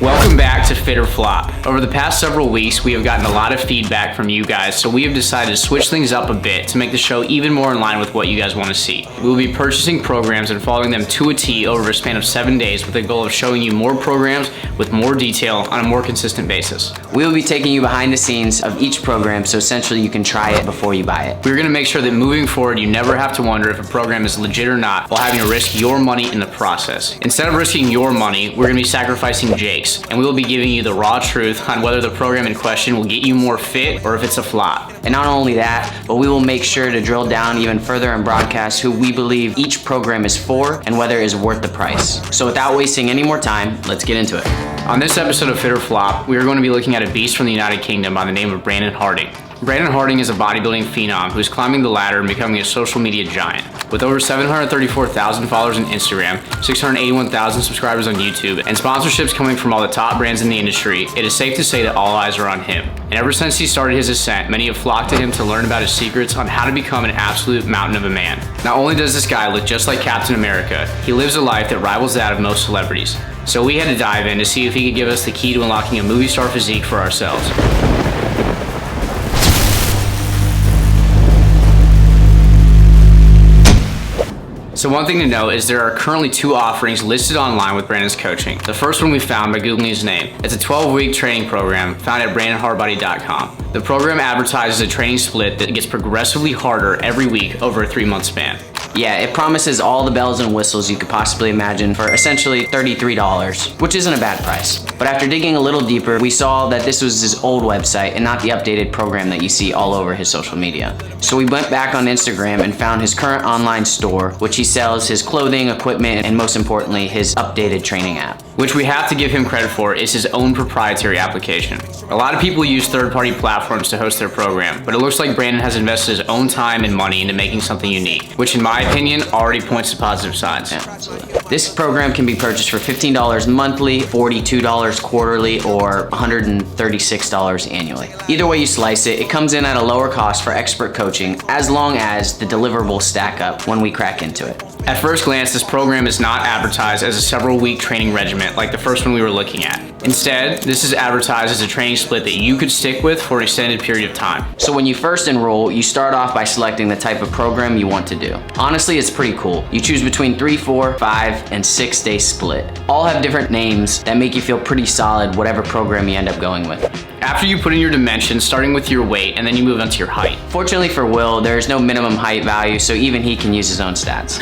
Welcome back to FitorFlop. Over the past several weeks, we have gotten a lot of feedback from you guys, so we have decided to switch things up a bit to make the show even more in line with what you guys want to see. We will be purchasing programs and following them to a T over a span of 7 days with the goal of showing you more programs with more detail on a more consistent basis. We will be taking you behind the scenes of each program, so essentially you can try it before you buy it. We're going to make sure that moving forward, you never have to wonder if a program is legit or not while having to risk your money in the process. Instead of risking your money, we're going to be sacrificing Jake's, and we will be giving you the raw truth on whether the program in question will get you more fit or if it's a flop. And not only that, but we will make sure to drill down even further and broadcast who we believe each program is for and whether it is worth the price. So without wasting any more time, let's get into it. On this episode of FitorFlop, we are going to be looking at a beast from the United Kingdom by the name of Brandon Harding. Brandon Harding is a bodybuilding phenom who is climbing the ladder and becoming a social media giant. With over 734,000 followers on Instagram, 681,000 subscribers on YouTube, and sponsorships coming from all the top brands in the industry, it is safe to say that all eyes are on him. And ever since he started his ascent, many have flocked to him to learn about his secrets on how to become an absolute mountain of a man. Not only does this guy look just like Captain America, he lives a life that rivals that of most celebrities. So we had to dive in to see if he could give us the key to unlocking a movie star physique for ourselves. So one thing to note is there are currently 2 offerings listed online with Brandon's coaching. The first one we found by Googling his name. It's a 12-week training program found at BrandonHardBody.com. The program advertises a training split that gets progressively harder every week over a 3-month span. Yeah, it promises all the bells and whistles you could possibly imagine for essentially $33, which isn't a bad price. But after digging a little deeper, we saw that this was his old website and not the updated program that you see all over his social media. So we went back on Instagram and found his current online store, which he sells his clothing, equipment, and most importantly, his updated training app. Which we have to give him credit for is his own proprietary application. A lot of people use third-party platforms to host their program, but it looks like Brandon has invested his own time and money into making something unique, which in my opinion already points to positive signs. Yeah, absolutely. This program can be purchased for $15 monthly, $42 quarterly, or $136 annually. Either way you slice it, it comes in at a lower cost for expert coaching as long as the deliverables stack up when we crack into it. At first glance, this program is not advertised as a several-week training regimen like the first one we were looking at. Instead, this is advertised as a training split that you could stick with for an extended period of time. So when you first enroll, you start off by selecting the type of program you want to do. Honestly, it's pretty cool. You choose between 3, 4, 5, and 6 day split. All have different names that make you feel pretty solid whatever program you end up going with. After you put in your dimensions, starting with your weight, and then you move on to your height. Fortunately for Will, there is no minimum height value, so even he can use his own stats.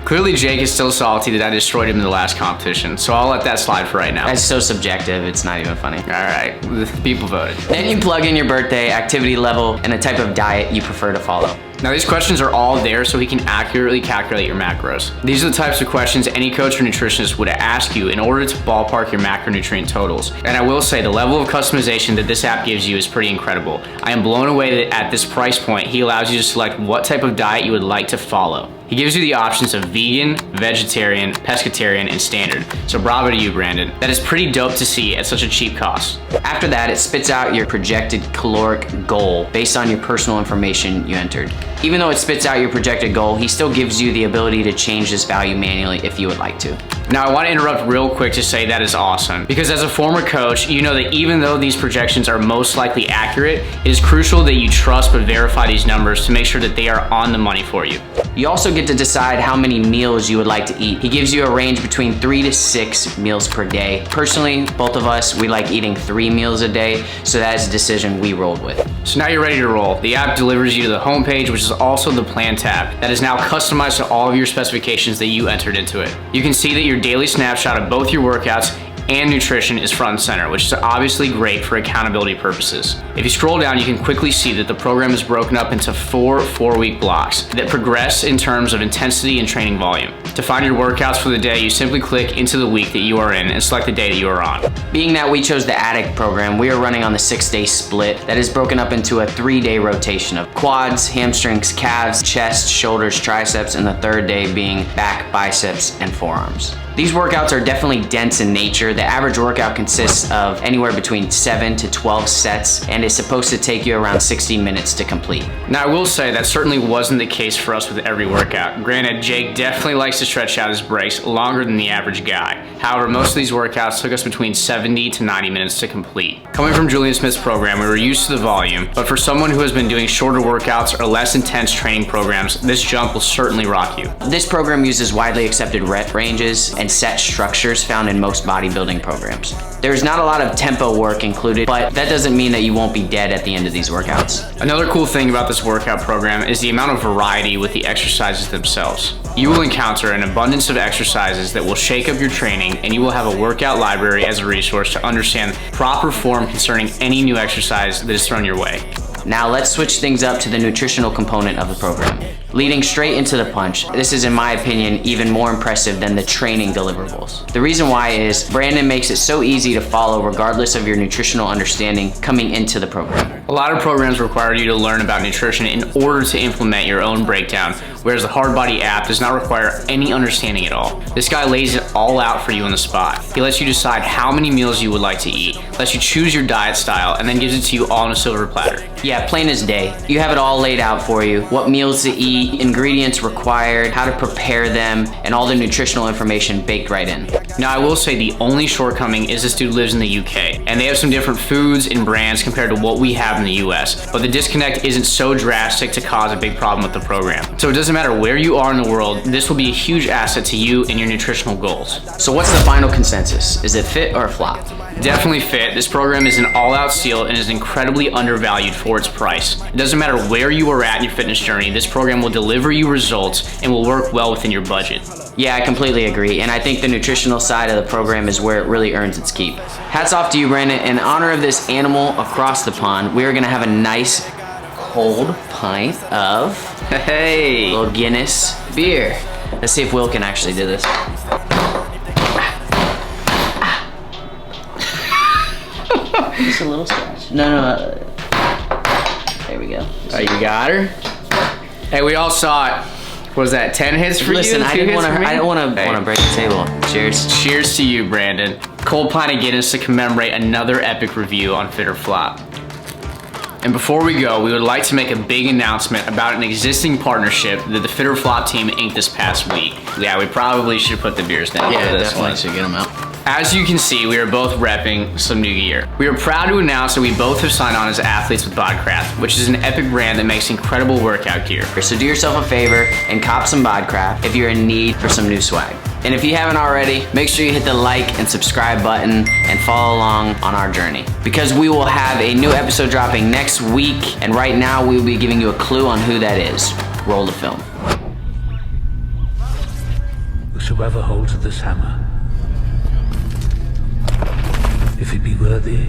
Clearly Jake is still salty that I destroyed him in the last competition, so I'll let that slide for right now. That's so subjective, it's not even funny. All right, the people voted. Then you plug in your birthday, activity level, and the type of diet you prefer to follow. Now these questions are all there so he can accurately calculate your macros. These are the types of questions any coach or nutritionist would ask you in order to ballpark your macronutrient totals. And I will say the level of customization that this app gives you is pretty incredible. I am blown away that at this price point, he allows you to select what type of diet you would like to follow. He gives you the options of vegan, vegetarian, pescatarian, and standard. So bravo to you, Brandon. That is pretty dope to see at such a cheap cost. After that, it spits out your projected caloric goal based on your personal information you entered. Even though it spits out your projected goal, he still gives you the ability to change this value manually if you would like to. Now I want to interrupt real quick to say that is awesome, because as a former coach, you know that even though these projections are most likely accurate, it is crucial that you trust but verify these numbers to make sure that they are on the money for you. You also get to decide how many meals you would like to eat. He gives you a range between 3 to 6 meals per day. Personally, both of us, we like eating 3 meals a day, so that is a decision we rolled with. So now you're ready to roll. The app delivers you to the homepage, which is also the plan tab that is now customized to all of your specifications that you entered into it. You can see that your daily snapshot of both your workouts and nutrition is front and center, which is obviously great for accountability purposes. If you scroll down, you can quickly see that the program is broken up into 4 4-week blocks that progress in terms of intensity and training volume. To find your workouts for the day, you simply click into the week that you are in and select the day that you are on. Being that we chose the Addict program, we are running on the 6-day split that is broken up into a 3-day rotation of quads, hamstrings, calves, chest, shoulders, triceps, and the 3rd day being back, biceps, and forearms. These workouts are definitely dense in nature. The average workout consists of anywhere between 7 to 12 sets and is supposed to take you around 60 minutes to complete. Now I will say that certainly wasn't the case for us with every workout. Granted, Jake definitely likes to stretch out his breaks longer than the average guy. However, most of these workouts took us between 70 to 90 minutes to complete. Coming from Julian Smith's program, we were used to the volume, but for someone who has been doing shorter workouts or less intense training programs, this jump will certainly rock you. This program uses widely accepted rep ranges and set structures found in most bodybuilding programs. There's not a lot of tempo work included, but that doesn't mean that you won't be dead at the end of these workouts. Another cool thing about this workout program is the amount of variety with the exercises themselves. You will encounter an abundance of exercises that will shake up your training, and you will have a workout library as a resource to understand proper form concerning any new exercise that is thrown your way. Now let's switch things up to the nutritional component of the program. Leading straight into the punch, this is in my opinion even more impressive than the training deliverables. The reason why is Brandon makes it so easy to follow regardless of your nutritional understanding coming into the program. A lot of programs require you to learn about nutrition in order to implement your own breakdown, whereas the Hardbody app does not require any understanding at all. This guy lays it all out for you on the spot. He lets you decide how many meals you would like to eat, lets you choose your diet style, and then gives it to you all on a silver platter. Yeah, plain as day. You have it all laid out for you. What meals to eat, ingredients required, how to prepare them, and all the nutritional information baked right in. Now I will say the only shortcoming is this dude lives in the UK, and they have some different foods and brands compared to what we have in the US, but the disconnect isn't so drastic to cause a big problem with the program. So it doesn't matter where you are in the world, this will be a huge asset to you and your nutritional goals. So what's the final consensus? Is it fit or flop? Definitely fit. This program is an all-out steal and is incredibly undervalued for its price. It doesn't matter where you are at in your fitness journey, this program will deliver you results and will work well within your budget. Yeah, I completely agree, and I think the nutritional side of the program is where it really earns its keep. Hats off to you, Brandon. In honor of this animal across the pond, we are gonna have a nice cold pint of little Guinness beer. Let's see if Will can actually do this. Just a little scratch. No. There we go. Oh, you got her? Hey, we all saw it. Was that 10 hits for Listen, you? I don't want to break the table. Cheers. Cheers to you, Brandon. Cold pint of Guinness to commemorate another epic review on FitorFlop. And before we go, we would like to make a big announcement about an existing partnership that the FitorFlop team inked this past week. Yeah, we probably should put the beers down for this definitely one. should get them out. As you can see, we are both repping some new gear. We are proud to announce that we both have signed on as athletes with Bodcraft, which is an epic brand that makes incredible workout gear. So do yourself a favor and cop some Bodcraft if you're in need for some new swag. And if you haven't already, make sure you hit the like and subscribe button and follow along on our journey. Because we will have a new episode dropping next week, and right now we will be giving you a clue on who that is. Roll the film. Whosoever holds this hammer, if it be worthy,